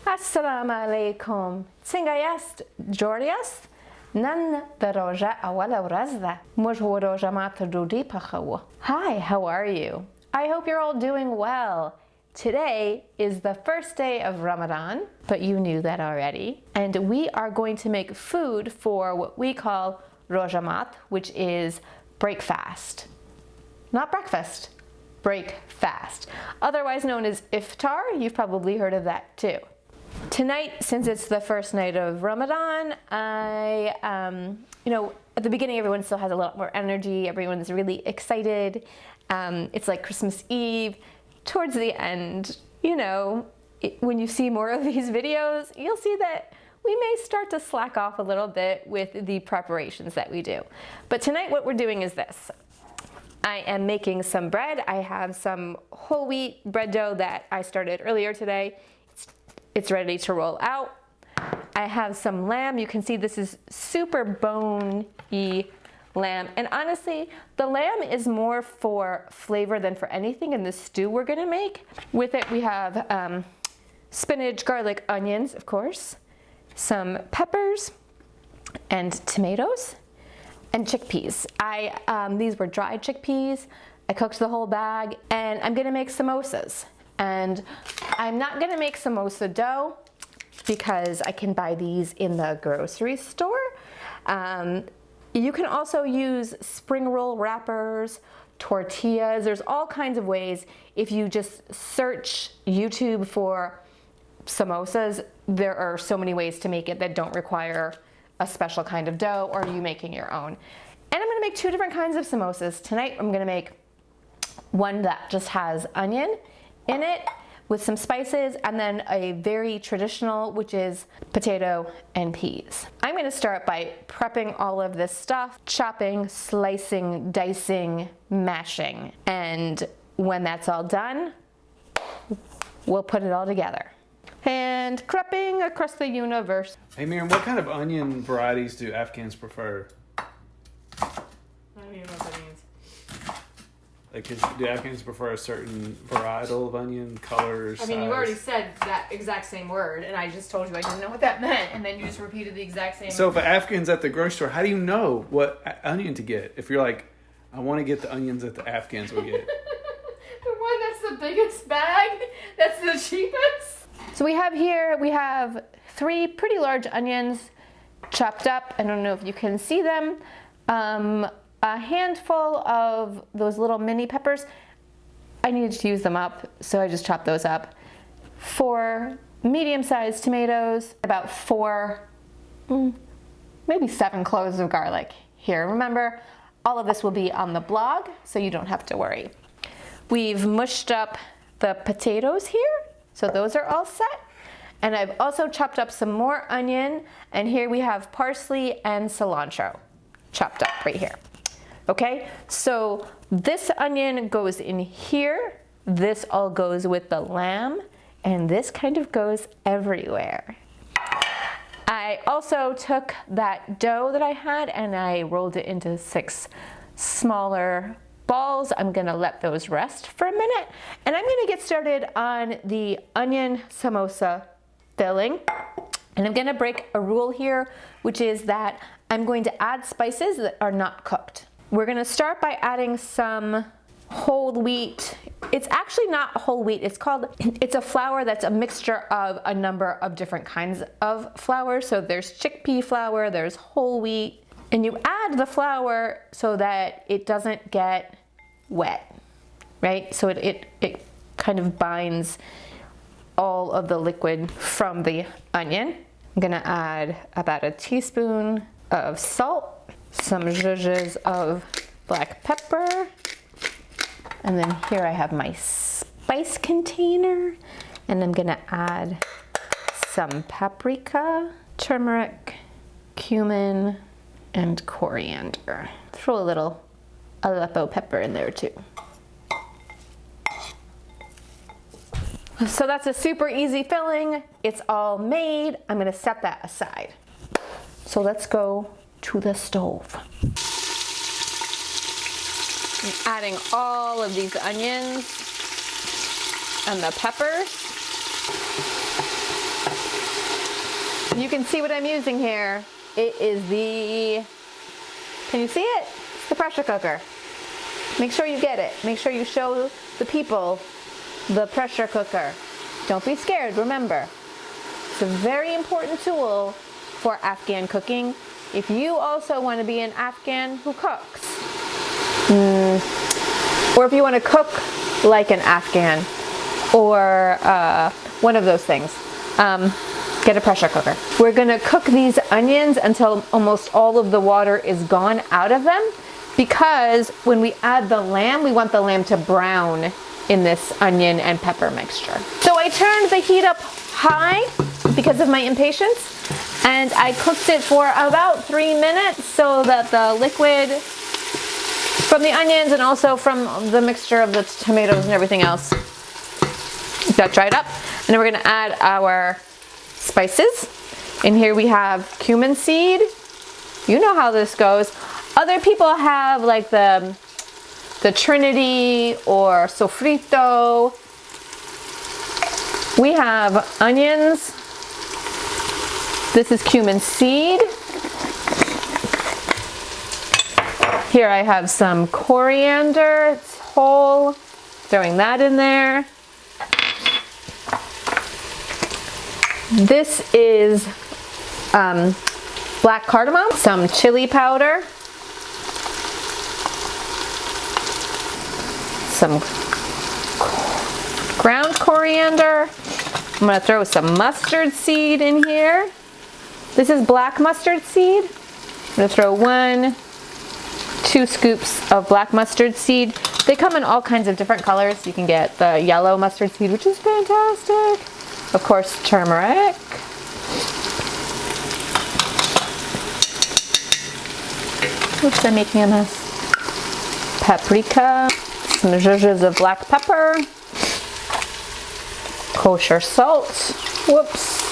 Assalamu alaikum. Cinga jest Jorias? Nan the roja awala razda. Mujhu roja mata judi pachawa. Hi, how are you? I hope you're all doing well. Today is the first day of Ramadan, but you knew that already. And we are going to make food for what we call rojamat, which is break fast. Not breakfast, break fast. Otherwise known as Iftar, you've probably heard of that too. Tonight, since it's the first night of Ramadan, at the beginning everyone still has a lot more energy, everyone's really excited. It's like Christmas Eve. Towards the end, when you see more of these videos, you'll see that we may start to slack off a little bit with the preparations that we do. But tonight what we're doing is this. I am making some bread. I have some whole wheat bread dough that I started earlier today. It's ready to roll out. I have some lamb. You can see this is super bone-y lamb. And honestly, the lamb is more for flavor than for anything in the stew we're gonna make. With it, we have spinach, garlic, onions, of course, some peppers and tomatoes and chickpeas. These were dried chickpeas. I cooked the whole bag, and I'm gonna make samosas. And I'm not gonna make samosa dough because I can buy these in the grocery store. You can also use spring roll wrappers, tortillas. There's all kinds of ways. If you just search YouTube for samosas, there are so many ways to make it that don't require a special kind of dough or you making your own. And I'm gonna make two different kinds of samosas. Tonight I'm gonna make one that just has onion in it with some spices, and then a very traditional, which is potato and peas. I'm gonna start by prepping all of this stuff, chopping, slicing, dicing, mashing. And when that's all done, we'll put it all together. And creeping across the universe. Hey Mirriam, what kind of onion varieties do Afghans prefer? I don't even know what that means. Do Afghans prefer a certain varietal of onion, color, size? I mean, you already said that exact same word, and I just told you I didn't know what that meant, and then you just repeated the exact same. So if an Afghan's at the grocery store, how do you know what onion to get? If you're like, I want to get the onions that the Afghans will get. The one that's the biggest bag, that's the cheapest. So we have 3 pretty large onions chopped up. I don't know if you can see them. A handful of those little mini peppers. I needed to use them up, so I just chopped those up. 4 medium-sized tomatoes, about 4, maybe 7 cloves of garlic. Here, remember, all of this will be on the blog, so you don't have to worry. We've mushed up the potatoes here, so those are all set. And I've also chopped up some more onion, and here we have parsley and cilantro chopped up right here. Okay, so this onion goes in here, this all goes with the lamb, and this kind of goes everywhere. I also took that dough that I had and I rolled it into 6 smaller balls. I'm gonna let those rest for a minute, and I'm gonna get started on the onion samosa filling. And I'm gonna break a rule here, which is that I'm going to add spices that are not cooked. We're gonna start by adding some whole wheat. It's actually not whole wheat, it's a flour that's a mixture of a number of different kinds of flour. So there's chickpea flour, there's whole wheat, and you add the flour so that it doesn't get wet, right? So it kind of binds all of the liquid from the onion. I'm gonna add about a teaspoon of salt, some zhuzhes of black pepper, and then here I have my spice container, and I'm gonna add some paprika, turmeric, cumin, and coriander. Throw a little Aleppo pepper in there too. So that's a super easy filling. It's all made. I'm gonna set that aside. So let's go to the stove. adding all of these onions and the peppers. You can see what I'm using here. It is can you see it? It's the pressure cooker. Make sure you get it. Make sure you show the people the pressure cooker. Don't be scared, remember. It's a very important tool for Afghan cooking. If you also want to be an Afghan who cooks, or if you want to cook like an Afghan, or one of those things, get a pressure cooker. We're going to cook these onions until almost all of the water is gone out of them, because when we add the lamb, we want the lamb to brown in this onion and pepper mixture. So I turned the heat up high because of my impatience, and I cooked it for about 3 minutes so that the liquid from the onions and also from the mixture of the tomatoes and everything else got dried up. And then we're gonna add our spices. In here we have cumin seed. You know how this goes. Other people have like the Trinity or sofrito. We have onions. This is cumin seed. Here I have some coriander. It's whole. Throwing that in there. This is black cardamom, some chili powder, some ground coriander. I'm going to throw some mustard seed in here. This is black mustard seed. I'm going to throw 2 scoops of black mustard seed. They come in all kinds of different colors. You can get the yellow mustard seed, which is fantastic. Of course, turmeric. Oops, I'm making a mess. Paprika. Some zhuzhes of black pepper. Kosher salt. Whoops.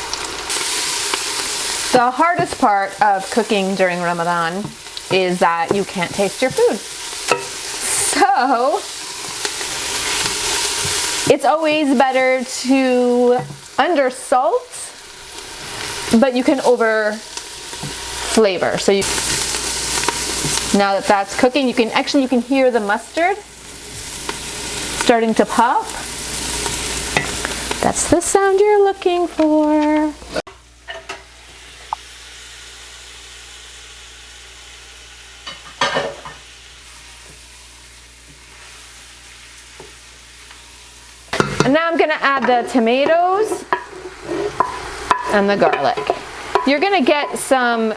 The hardest part of cooking during Ramadan is that you can't taste your food. So, it's always better to under salt, but you can over flavor. So now that that's cooking, you can hear the mustard starting to pop. That's the sound you're looking for. And now I'm gonna add the tomatoes and the garlic. You're gonna get some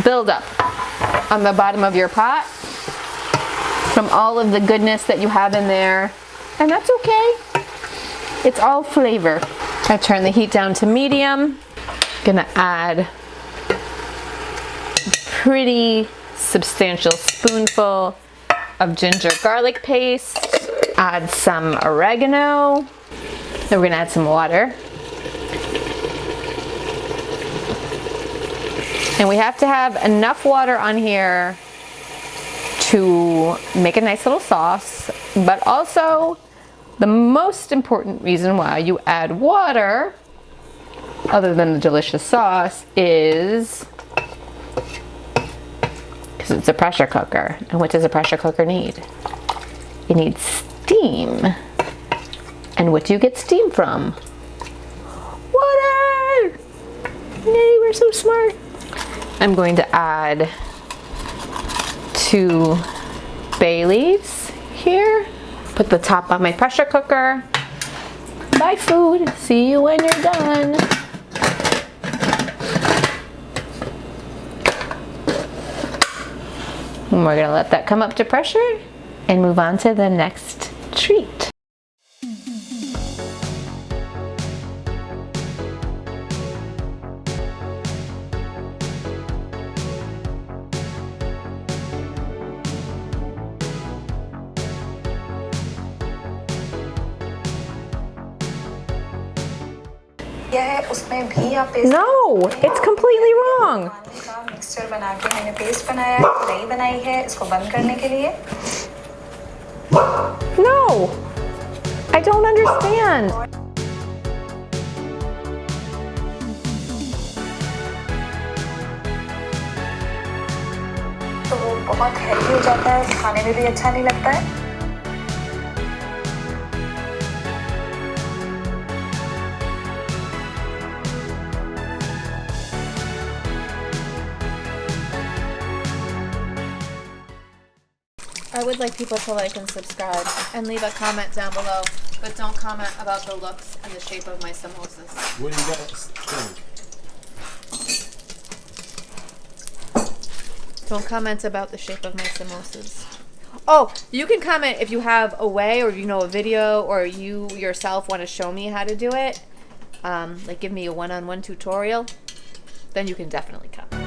buildup on the bottom of your pot from all of the goodness that you have in there, and that's okay. It's all flavor. I turn the heat down to medium. Gonna add a pretty substantial spoonful of ginger garlic paste. Add some oregano. Then we're gonna add some water. And we have to have enough water on here to make a nice little sauce, but also the most important reason why you add water, other than the delicious sauce, is because it's a pressure cooker. And what does a pressure cooker need? It needs steam. And what do you get steam from? Water! Yay, we're so smart. I'm going to add 2 bay leaves here. Put the top on my pressure cooker. Bye food. See you when you're done. And we're gonna let that come up to pressure and move on to the next treat. No, it's completely wrong. Mixture बना के मैंने paste बनाया है, कढ़ाई बनाई है इसको बंद करने के लिए. No, I don't understand. तो वो बहुत हेल्दी हो जाता है, खाने में भी अच्छा नहीं लगता है. I would like people to like and subscribe and leave a comment down below, but don't comment about the looks and the shape of my samosas. What do you guys think? Don't comment about the shape of my samosas. Oh, you can comment if you have a way, or if you know a video, or you yourself want to show me how to do it. Like give me a one-on-one tutorial. Then you can definitely comment.